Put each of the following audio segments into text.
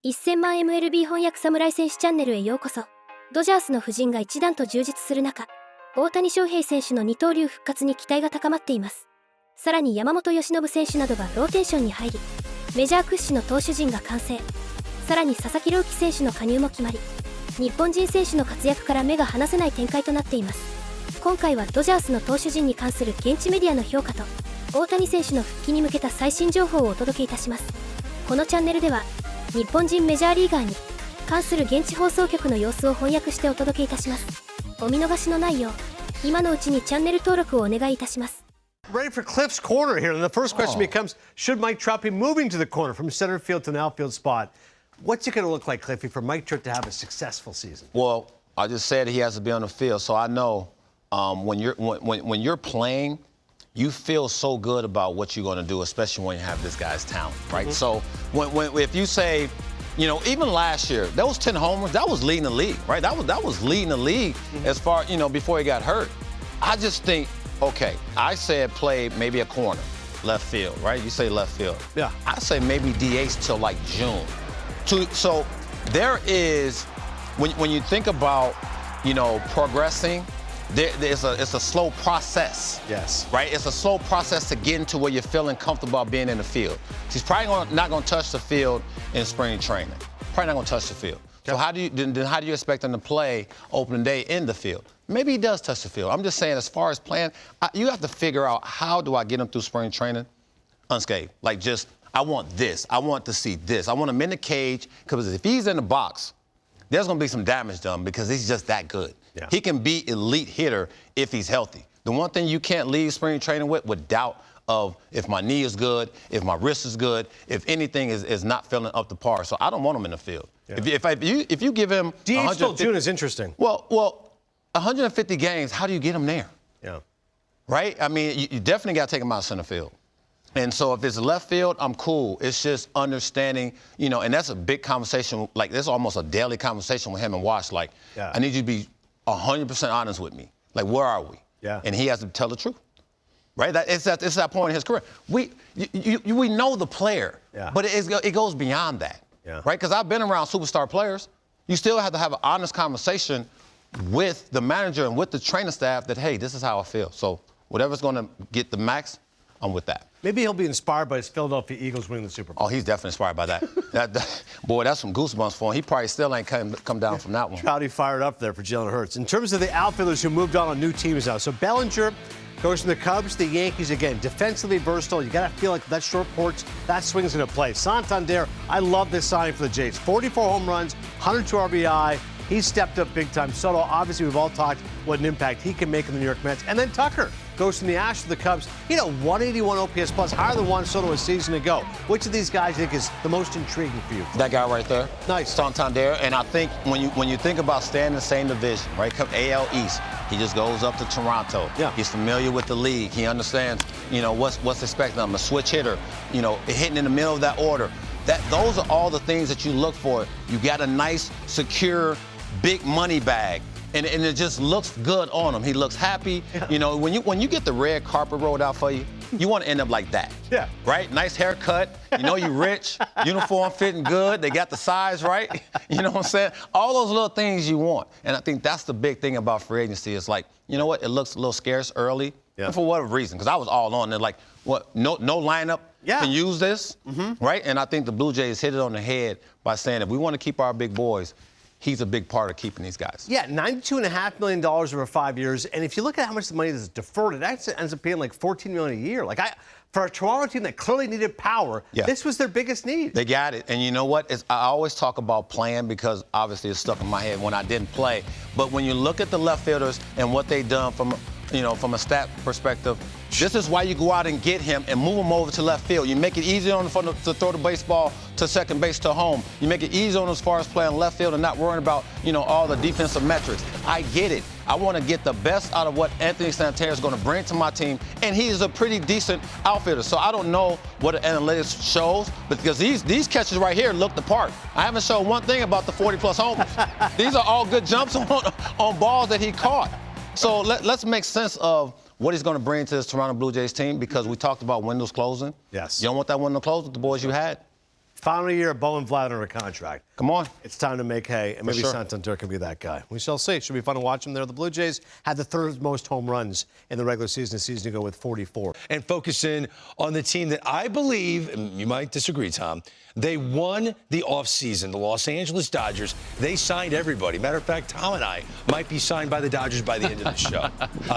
1000万 MLB 翻訳侍戦士チャンネルへようこそ。ドジャースの布陣が一段と充実する中、大谷翔平選手の二刀流復活に期待が高まっています。さらに山本由伸選手などがローテーションに入り、メジャー屈指の投手陣が完成。さらに佐々木朗希選手の加入も決まり、日本人選手の活躍から目が離せない展開となっています。今回はドジャースの投手陣に関する現地メディアの評価と、大谷選手の復帰に向けた最新情報をお届けいたします。このチャンネルでは、日本人メジャーリーガーに関する現地放送局の様子を翻訳してお届けいたします。お見逃しのないよう、今のうちにチャンネル登録をお願いいたします。Ready for Cliff's corner here, and the first question becomes: Should Mike Trout be moving to the corner from center field to an outfield spot? What's it going to look like, Cliffy, for Mike Trout to have a successful season? Well, I just said he has to be on the field, so I know when you're playing, you feel so good about what you're going to do, especially when you have this guy's talent, right? Mm-hmm. So if you say, you know, even last year, that was 10 homers, that was leading the league, right? That was leading the league as far, you know, before he got hurt. I just think, okay, I said play maybe a corner, left field, right? You say left field. Yeah. I say maybe DH till like June. So there is, when you think about, you know, progressing, it's a slow process. Yes. Right? It's a slow process to get into where you're feeling comfortable about being in the field. He's probably not going to touch the field in spring training. Probably not going to touch the field. So how do you expect him to play opening day in the field? Maybe he does touch the field. I'm just saying, as far as playing, you have to figure out, how do I get him through spring training unscathed? Like, just, I want this. I want to see this. I want him in the cage, because if he's in the box, there's going to be some damage done, because he's just that good. Yeah. He can be elite hitter if he's healthy. The one thing you can't leave spring training with doubt of if my knee is good, if my wrist is good, if anything is not feeling up to par. So I don't want him in the field. Yeah. If you give him DH till June is interesting. Well, 150 games, how do you get him there? Yeah. Right? I mean, you definitely got to take him out of center field. And so if it's left field, I'm cool. It's just understanding, you know, and that's a big conversation. Like, this is almost a daily conversation with him and Wash. Like, yeah. I need you to be 100% honest with me. Like, where are we? Yeah. And he has to tell the truth. Right? It's that point in his career. We know the player, yeah. but it goes beyond that. Yeah. Right? Because I've been around superstar players. You still have to have an honest conversation with the manager and with the training staff that, hey, this is how I feel. So whatever's going to get the max, I'm with that. Maybe he'll be inspired by his Philadelphia Eagles winning the Super Bowl. Oh, he's definitely inspired by that. Boy, that's some goosebumps for him. He probably still ain't come down from that one. Trouty fired up there for Jalen Hurts. In terms of the outfielders who moved on new teams now, so Bellinger goes from the Cubs to the Yankees again. Defensively versatile. You got to feel like that short porch, that swing's going to play. Santander, I love this signing for the Jays. 44 home runs, 102 RBI. He's stepped up big time. Soto, obviously, we've all talked what an impact he can make in the New York Mets. And then Tucker goes from the Astros to the Cubs. He had a 181 OPS plus, higher than Juan Soto a season ago. Which of these guys do you think is the most intriguing for you? That guy right there. Nice. Santander. And I think when you think about staying in the same division, right, come AL East, he just goes up to Toronto. Yeah. He's familiar with the league. He understands, you know, what's expected of him. A switch hitter, you know, hitting in the middle of that order. Those are all the things that you look for. You got a nice, secure, big money bag, and it just looks good on him. He looks happy. Yeah. You know, when you get the red carpet rolled out for you, you want to end up like that. Yeah. Right? Nice haircut. You know you rich. Uniform fitting good. They got the size right. You know what I'm saying? All those little things you want. And I think that's the big thing about free agency. It's like, you know what? It looks a little scarce early. Yeah. And for whatever reason, because I was all on it. Like, what? No lineup can use this, right? And I think the Blue Jays hit it on the head by saying, if we want to keep our big boys, he's a big part of keeping these guys. Yeah, $92.5 million over 5 years. And if you look at how much the money is deferred, it actually ends up being like $14 million a year. Like, for a Toronto team that clearly needed power, this was their biggest need. They got it. And you know what? I always talk about playing, because obviously it's stuck in my head when I didn't play. But when you look at the left fielders and what they've done from a stat perspective, this is why you go out and get him and move him over to left field. You make it easier on him to throw the baseball to second base to home. You make it easier on him as far as playing left field and not worrying about, you know, all the defensive metrics. I get it. I want to get the best out of what Anthony Santander is going to bring to my team, and he is a pretty decent outfielder. So I don't know what the analytics shows, but because these catches right here look the part. I haven't shown one thing about the 40-plus homers. These are all good jumps on balls that he caught. So let's make sense of what he's going to bring to this Toronto Blue Jays team, because we talked about windows closing. Yes. You don't want that window closed with the boys you had. Final year of Bowen Vlad under a contract. Come on. It's time to make hay, and maybe Santander can be that guy. We shall see. Should be fun to watch him there. The Blue Jays had the third most home runs in the regular season a season ago with 44. And focus in on the team that I believe, and you might disagree, Tom, they won the offseason. The Los Angeles Dodgers, they signed everybody. Matter of fact, Tom and I might be signed by the Dodgers by the end of the show.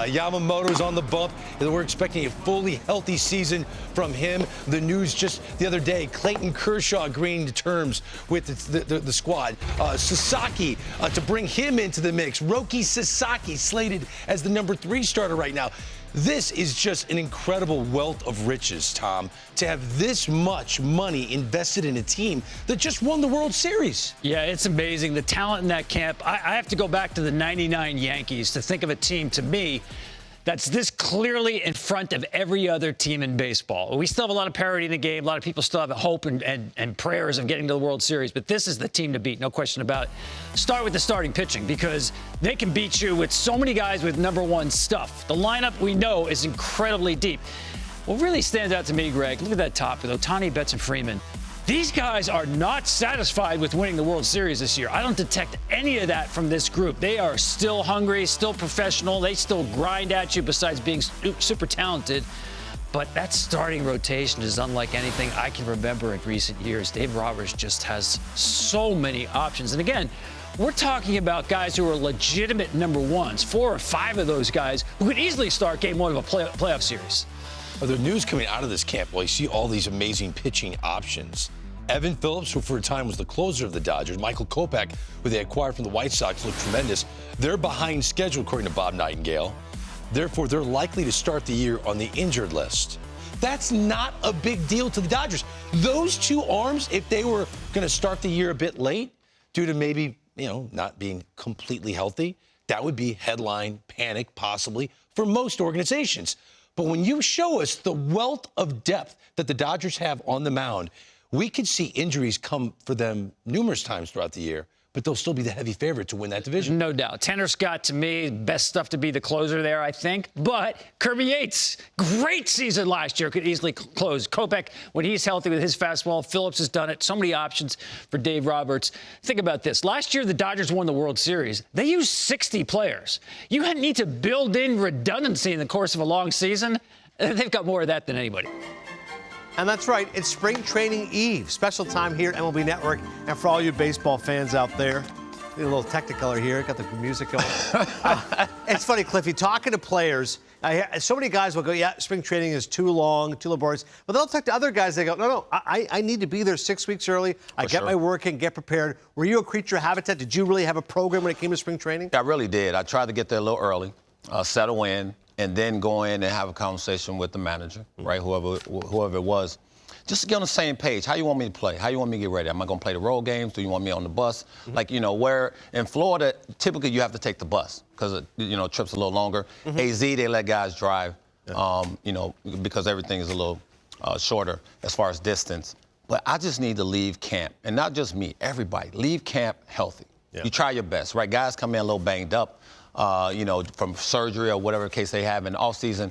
Yamamoto's on the bump. We're expecting a fully healthy season from him. The news just the other day, Clayton Kershaw agreeing to terms with the squad. Sasaki to bring him into the mix. Roki Sasaki slated as the number 3 starter right now. This is just an incredible wealth of riches, Tom, to have this much money invested in a team that just won the World Series. Yeah, it's amazing. The talent in that camp. I have to go back to the 99 Yankees to think of a team, to me, that's this clearly in front of every other team in baseball. We still have a lot of parity in the game. A lot of people still have hope and prayers of getting to the World Series. But this is the team to beat, no question about it. Start with the starting pitching because they can beat you with so many guys with number 1 stuff. The lineup, we know, is incredibly deep. What really stands out to me, Greg, look at that top with Ohtani, Betts, and Freeman. These guys are not satisfied with winning the World Series this year. I don't detect any of that from this group. They are still hungry, still professional. They still grind at you besides being super talented. But that starting rotation is unlike anything I can remember in recent years. Dave Roberts just has so many options. And again, we're talking about guys who are legitimate number 1s, 4 or 5 of those guys who could easily start game 1 of a playoff series. The news coming out of this camp, well, you see all these amazing pitching options. Evan Phillips, who for a time was the closer of the Dodgers, Michael Kopech, who they acquired from the White Sox, looked tremendous. They're behind schedule, according to Bob Nightingale. Therefore, they're likely to start the year on the injured list. That's not a big deal to the Dodgers. Those 2 arms, if they were going to start the year a bit late due to maybe, not being completely healthy, that would be headline panic possibly for most organizations. But when you show us the wealth of depth that the Dodgers have on the mound, we could see injuries come for them numerous times throughout the year, but they'll still be the heavy favorite to win that division. No doubt. Tanner Scott, to me, best stuff to be the closer there, I think. But Kirby Yates, great season last year, could easily close. Kopech, when he's healthy with his fastball, Phillips has done it. So many options for Dave Roberts. Think about this. Last year, the Dodgers won the World Series. They used 60 players. You need to build in redundancy in the course of a long season. They've got more of that than anybody. And that's right, it's Spring Training Eve. Special time here at MLB Network. And for all you baseball fans out there, need a little Technicolor here, got the music going. It's funny, Cliffy, talking to players, so many guys will go, yeah, spring training is too long, too laborious. But they'll talk to other guys, they go, no, I need to be there 6 weeks early. I get my work in, get prepared. Were you a creature of habitat? Did you really have a program when it came to spring training? I really did. I tried to get there a little early, settle in, and then go in and have a conversation with the manager, right, whoever it was, just to get on the same page. How you want me to play? How you want me to get ready? Am I going to play the road games? Do you want me on the bus? Like, where in Florida, typically you have to take the bus because, trip's a little longer. AZ, they let guys drive, because everything is a little shorter as far as distance. But I just need to leave camp, and not just me, everybody, leave camp healthy. You try your best, right? Guys come in a little banged up. From surgery or whatever case they have in the offseason.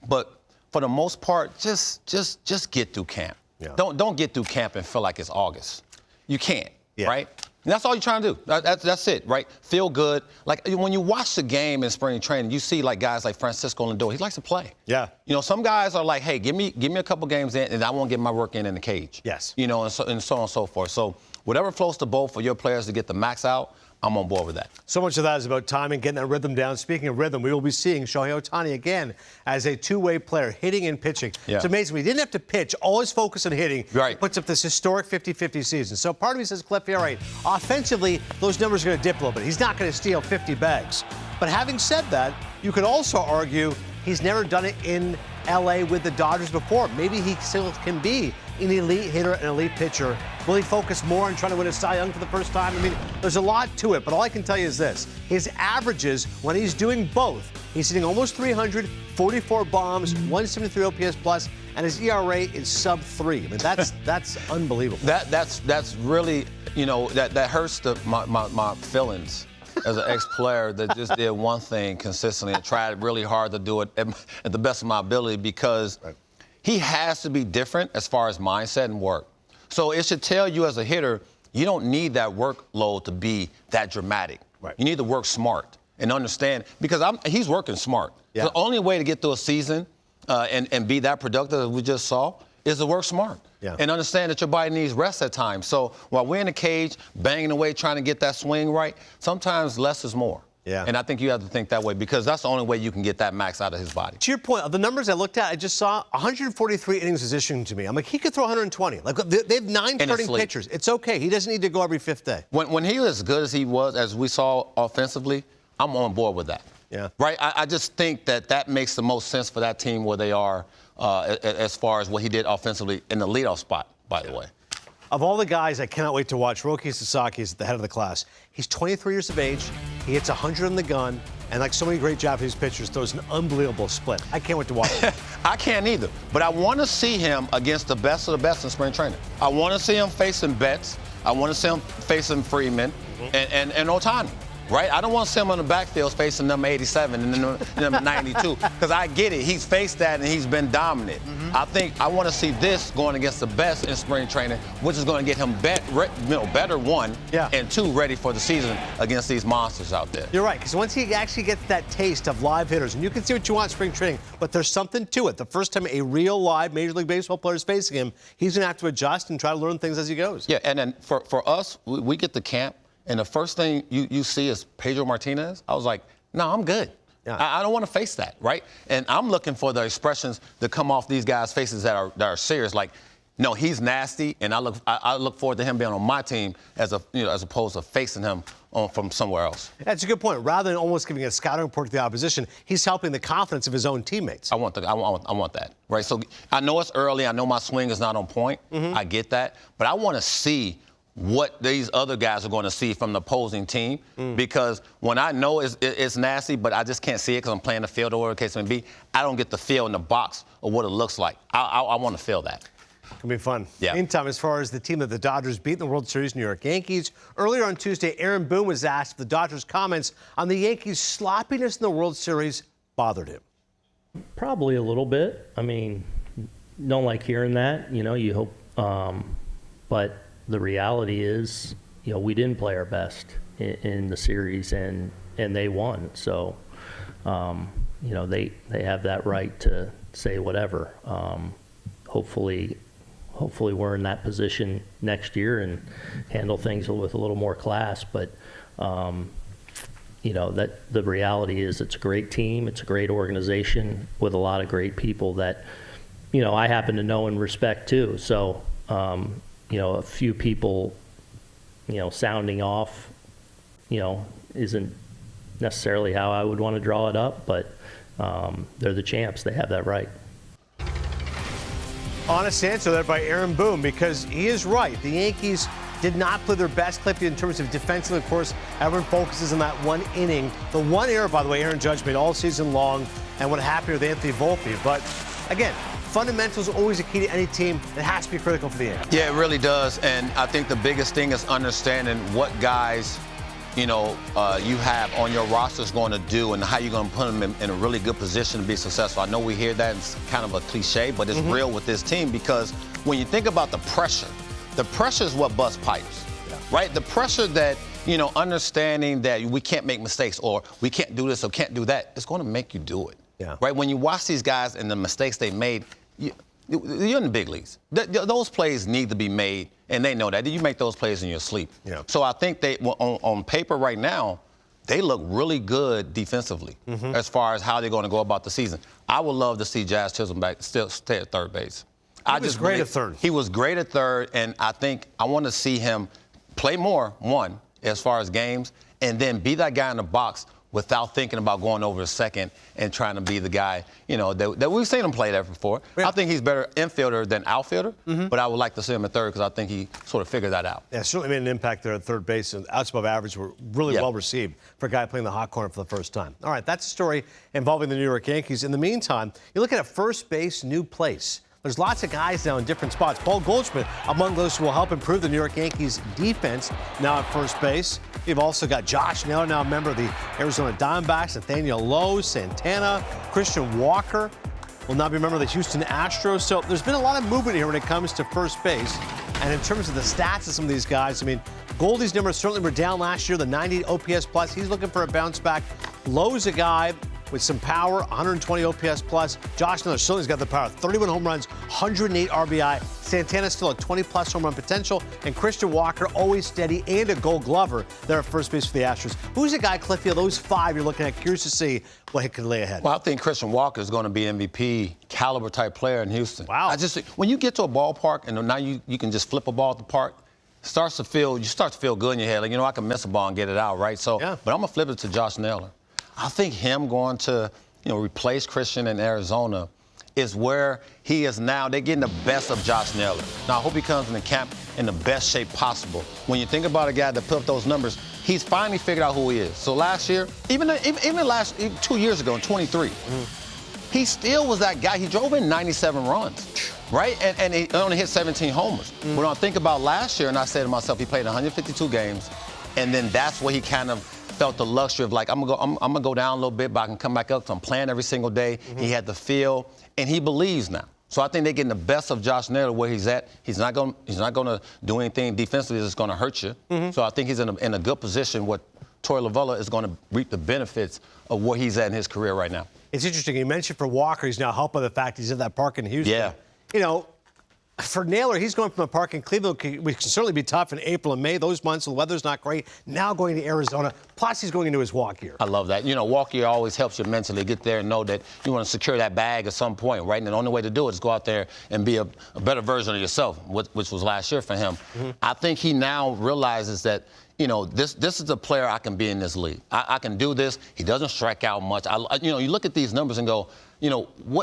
But for the most part, just get through camp. Yeah. Don't get through camp and feel like it's August. You can't, right? And that's all you're trying to do. That's it, right? Feel good. Like when you watch the game in spring training, you see like guys like Francisco Lindor. He likes to play. Yeah. Some guys are like, hey, give me a couple games in, and I want to get my work in the cage. Yes. And so on and so forth. So whatever floats the boat for your players to get the max out, I'm on board with that. So much of that is about timing, getting that rhythm down. Speaking of rhythm, we will be seeing Shohei Ohtani again as a two-way player, hitting and pitching. Yeah. It's amazing. We didn't have to pitch. All his focus on hitting. Right. He puts up this historic 50-50 season. So part of me says, Cliff, you're right. Offensively, those numbers are going to dip a little bit. He's not going to steal 50 bags. But having said that, you could also argue he's never done it in L.A. with the Dodgers before. Maybe he still can be an elite hitter, an elite pitcher. Will he focus more on trying to win a Cy Young for the first time? I mean, there's a lot to it, but all I can tell you is this. His averages, when he's doing both, he's hitting almost 300, 44 bombs, 173 OPS plus, and his ERA is sub-3. I mean, that's unbelievable. That's really, that hurts my feelings as an ex-player that just did one thing consistently and tried really hard to do it at the best of my ability because he has to be different as far as mindset and work. So it should tell you as a hitter, you don't need that workload to be that dramatic. Right. You need to work smart and understand, because he's working smart. Yeah. The only way to get through a season and be that productive as we just saw is to work smart. Yeah. And understand that your body needs rest at times. So while we're in the cage, banging away, trying to get that swing right, sometimes less is more. Yeah. And I think you have to think that way, because that's the only way you can get that max out of his body. To your point, the numbers I looked at, I just saw 143 innings is issuing to me. I'm like, he could throw 120. Like, they have 9 starting pitchers. It's okay. He doesn't need to go every 5th day. When he was as good as he was, as we saw offensively, I'm on board with that. Yeah. Right? I just think that makes the most sense for that team where they are as far as what he did offensively in the leadoff spot, by the way. Of all the guys I cannot wait to watch, Roki Sasaki is at the head of the class. He's 23 years of age. He hits 100 on the gun. And like so many great Japanese pitchers, throws an unbelievable split. I can't wait to watch him. I can't either. But I want to see him against the best of the best in spring training. I want to see him facing Betts. I want to see him facing Freeman and Ohtani. Right? I don't want to see him on the backfield facing number 87 and number 92, because I get it. He's faced that and he's been dominant. I want to see this going against the best in spring training, which is going to get him better, one, and two, ready for the season against these monsters out there. You're right, because once he actually gets that taste of live hitters, and you can see what you want in spring training, but there's something to it. The first time a real live Major League Baseball player is facing him, he's going to have to adjust and try to learn things as he goes. Yeah, and then for us, we get to camp, and the first thing you see is Pedro Martinez. I was like, no, I'm good. Yeah. I don't want to face that, right? And I'm looking for the expressions that come off these guys' faces that are serious. Like, no, he's nasty, and I look forward to him being on my team as opposed to facing him from somewhere else. That's a good point. Rather than almost giving a scouting report to the opposition, he's helping the confidence of his own teammates. I want that, right? So I know it's early. I know my swing is not on point. I get that, but I want to see what these other guys are going to see from the opposing team, because when I know it's nasty, but I just can't see it because I'm playing the field or whatever the case may be, I don't get the feel in the box of what it looks like. I want to feel that. It's going to be fun. Yeah. Meantime, as far as the team that the Dodgers beat in the World Series, New York Yankees, earlier on Tuesday, Aaron Boone was asked if the Dodgers' comments on the Yankees' sloppiness in the World Series bothered him. Probably a little bit. I mean, don't like hearing that. You hope, but the reality is, we didn't play our best in the series, and they won. So, they have that right to say whatever. Hopefully we're in that position next year and handle things with a little more class. But, that the reality is it's a great team. It's a great organization with a lot of great people that, I happen to know and respect too. So, a few people, sounding off, isn't necessarily how I would want to draw it up, but they're the champs. They have that right. Honest answer there by Aaron Boone, because he is right. The Yankees did not play their best clip in terms of defensive. Of course, everyone focuses on that one inning. The one error, by the way, Aaron Judge made all season long, and what happened with Anthony Volpe. But again, fundamentals are always a key to any team. It has to be critical for the Yankees. Yeah, it really does. And I think the biggest thing is understanding what guys, you have on your roster is going to do and how you're going to put them in a really good position to be successful. I know we hear that, it's kind of a cliche, but it's real with this team, because when you think about the pressure is what busts pipes, right? The pressure that, understanding that we can't make mistakes or we can't do this or can't do that, it's going to make you do it. Yeah. Right? When you watch these guys and the mistakes they made, you're in the big leagues. Those plays need to be made, and they know that. You make those plays in your sleep. Yeah. So I think on paper right now, they look really good defensively as far as how they're going to go about the season. I would love to see Jazz Chisholm still stay at third base. He was great at third. He was great at third, and I think I want to see him play more, one, as far as games, and then be that guy in the box without thinking about going over to second and trying to be the guy, that we've seen him play there before. Yeah. I think he's better infielder than outfielder, but I would like to see him at third because I think he sort of figured that out. Yeah, certainly made an impact there at third base, and outs above average were really well received for a guy playing the hot corner for the first time. All right, that's a story involving the New York Yankees. In the meantime, you look at a first base, new place. There's lots of guys now in different spots. Paul Goldschmidt, among those who will help improve the New York Yankees defense, now at first base. You've also got Josh Naylor, now a member of the Arizona Diamondbacks, Nathaniel Lowe, Santana, Christian Walker will now be a member of the Houston Astros. So there's been a lot of movement here when it comes to first base. And in terms of the stats of some of these guys, I mean, Goldie's numbers certainly were down last year, the 90 OPS plus. He's looking for a bounce back. Lowe's a guy with some power, 120 OPS plus. Josh Naylor certainly's got the power. 31 home runs, 108 RBI. Santana's still a 20-plus home run potential. And Christian Walker, always steady, and a Gold Glover. They're at first base for the Astros. Who's the guy, Cliffy, of those five you're looking at? Curious to see what he could lay ahead. Well, I think Christian Walker is going to be MVP caliber type player in Houston. Wow. I just when you get to a ballpark and now you can just flip a ball at the park, you start to feel good in your head. Like, I can miss a ball and get it out, right? So, yeah. But I'm going to flip it to Josh Naylor. I think him going to, replace Christian in Arizona is where he is now. They're getting the best of Josh Naylor. Now, I hope he comes in the camp in the best shape possible. When you think about a guy that put up those numbers, he's finally figured out who he is. So last year, even 2 years ago in 23, he still was that guy. He drove in 97 runs, right? And he only hit 17 homers. When I think about last year, and I say to myself, he played 152 games, and then that's where he kind of felt the luxury of like, I'm gonna go down a little bit, but I can come back up. So I'm playing every single day. He had the feel, and he believes now. So I think they're getting the best of Josh Naylor where he's at. He's not gonna do anything defensively that's gonna hurt you. So I think he's in a good position where Torey Lovullo is gonna reap the benefits of where he's at in his career right now. It's interesting. You mentioned for Walker, he's now helped by the fact he's in that park in Houston. Yeah. For Naylor, he's going from a park in Cleveland, which can certainly be tough in April and May. Those months, the weather's not great. Now going to Arizona, plus he's going into his walk year. I love that. Walk year always helps you mentally get there and know that you want to secure that bag at some point, right? And the only way to do it is go out there and be a better version of yourself, which was last year for him. I think he now realizes that, this is the player I can be in this league. I can do this. He doesn't strike out much. You look at these numbers and go,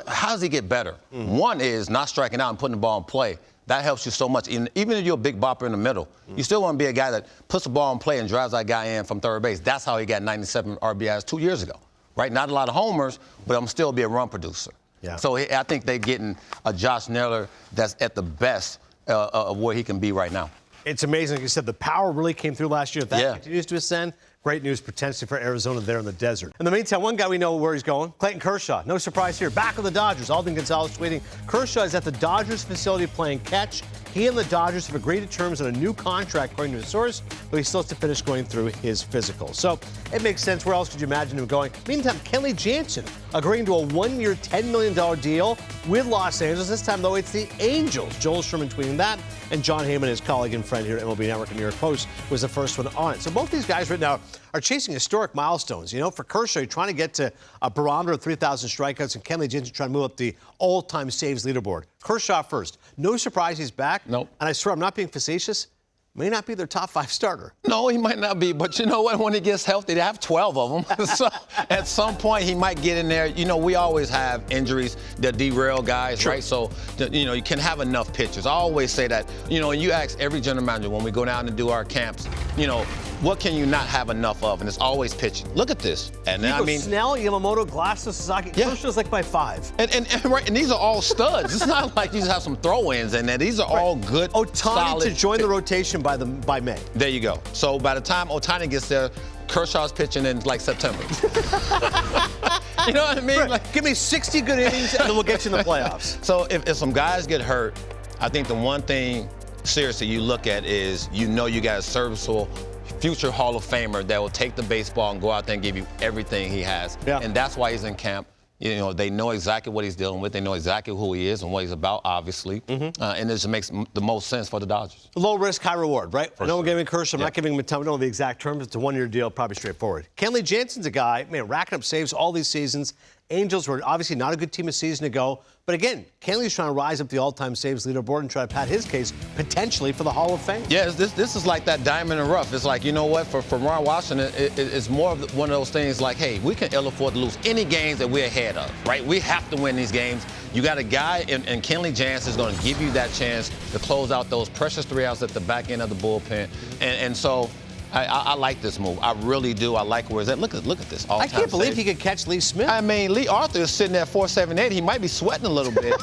how does he get better? One is not striking out and putting the ball in play. That helps you so much. Even if you're a big bopper in the middle, you still want to be a guy that puts the ball in play and drives that guy in from third base. That's how he got 97 RBIs 2 years ago, right? Not a lot of homers, but I'm still be a run producer. Yeah. So I think they're getting a Josh Naylor that's at the best of where he can be right now. It's amazing. Like you said, the power really came through last year. If that continues to ascend, great news potentially for Arizona there in the desert. In the meantime, one guy we know where he's going, Clayton Kershaw. No surprise here. Back with the Dodgers. Alden Gonzalez tweeting, Kershaw is at the Dodgers facility playing catch. He and the Dodgers have agreed to terms on a new contract, according to a source, but he still has to finish going through his physical. So it makes sense. Where else could you imagine him going? Meantime, Kenley Jansen agreeing to a one-year, $10 million deal with Los Angeles. This time, though, it's the Angels. Joel Sherman tweeting that, and John Heyman, his colleague and friend here at MLB Network and New York Post, was the first one on it. So both these guys right now are chasing historic milestones. For Kershaw, you're trying to get to a barometer of 3,000 strikeouts, and Kenley Jansen trying to move up the all-time saves leaderboard. Kershaw first. No surprise he's back. Nope. And I swear I'm not being facetious. May not be their top 5 starter. No, he might not be, but you know what? When he gets healthy, they have 12 of them. So at some point, he might get in there. We always have injuries that derail guys, right? So, you can have enough pitchers. I always say that, and you ask every general manager when we go down and do our camps, what can you not have enough of? And it's always pitching. Look at this. And then, Snell, Yamamoto, Glasnow, Sasaki. Yeah. Kershaw's like my 5. And these are all studs. It's not like you just have some throw-ins in there. These are all good, Ohtani solid to join the rotation by May. There you go. So by the time Ohtani gets there, Kershaw's pitching in like September. You know what I mean? Right. Give me 60 good innings, and then we'll get you in the playoffs. So if some guys get hurt, I think the one thing seriously you look at is you got a serviceable future Hall of Famer that will take the baseball and go out there and give you everything he has. Yeah. And that's why he's in camp. They know exactly what he's dealing with. They know exactly who he is and what he's about, obviously. And it just makes the most sense for the Dodgers. Low risk, high reward, right? No one giving Kershaw. I'm not giving him a ton. We don't know the exact terms. It's a one-year deal, probably straightforward. Kenley Jansen's a guy, racking up saves all these seasons. Angels were obviously not a good team a season ago. But again, Kenley's trying to rise up the all-time saves leaderboard and try to pat his case potentially for the Hall of Fame. Yeah, this is like that diamond in the rough. It's like, you know what, for Ron Washington, it's more of one of those things like, hey, we can ill afford to lose any games that we're ahead of, right? We have to win these games. You got a guy, and Kenley Jansen is going to give you that chance to close out those precious 3 outs at the back end of the bullpen. And so I like this move. I really do. I like where it's at. Look at this. I can't believe he could catch Lee Smith. Lee Arthur is sitting at 4.78. He might be sweating a little bit,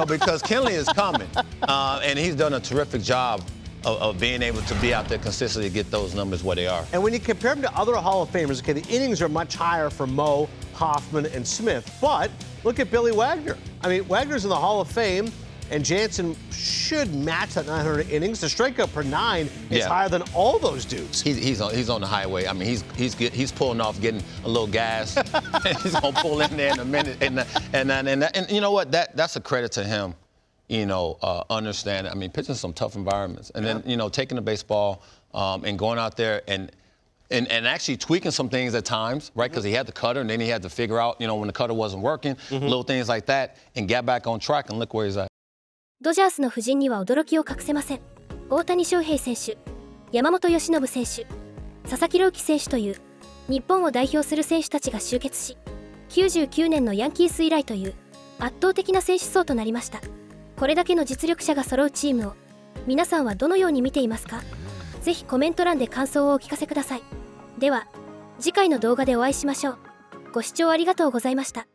because Kenley is coming. And he's done a terrific job of being able to be out there consistently to get those numbers where they are. And when you compare him to other Hall of Famers, the innings are much higher for Mo, Hoffman, and Smith. But look at Billy Wagner. Wagner's in the Hall of Fame. and Jansen should match that 900 innings. The strikeout per 9 is Yeah. higher than all those dudes. He's on the highway. I mean, he's pulling off, getting a little gas. He's gonna pull in there in a minute, and you know what? That's a credit to him. You know, understanding. I mean, pitching some tough environments, and then taking the baseball and going out there and actually tweaking some things at times, right? Because he had the cutter, and then he had to figure out, when the cutter wasn't working, little things like that, and get back on track. And look where he's at. ドジャースの布陣には驚きを隠せません。大谷翔平選手、山本由伸選手、佐々木朗希選手という日本を代表する選手たちが集結し、99年のヤンキース以来という圧倒的な選手層となりました。これだけの実力者が揃うチームを皆さんはどのように見ていますか？ぜひコメント欄で感想をお聞かせください。では次回の動画でお会いしましょう。ご視聴ありがとうございました。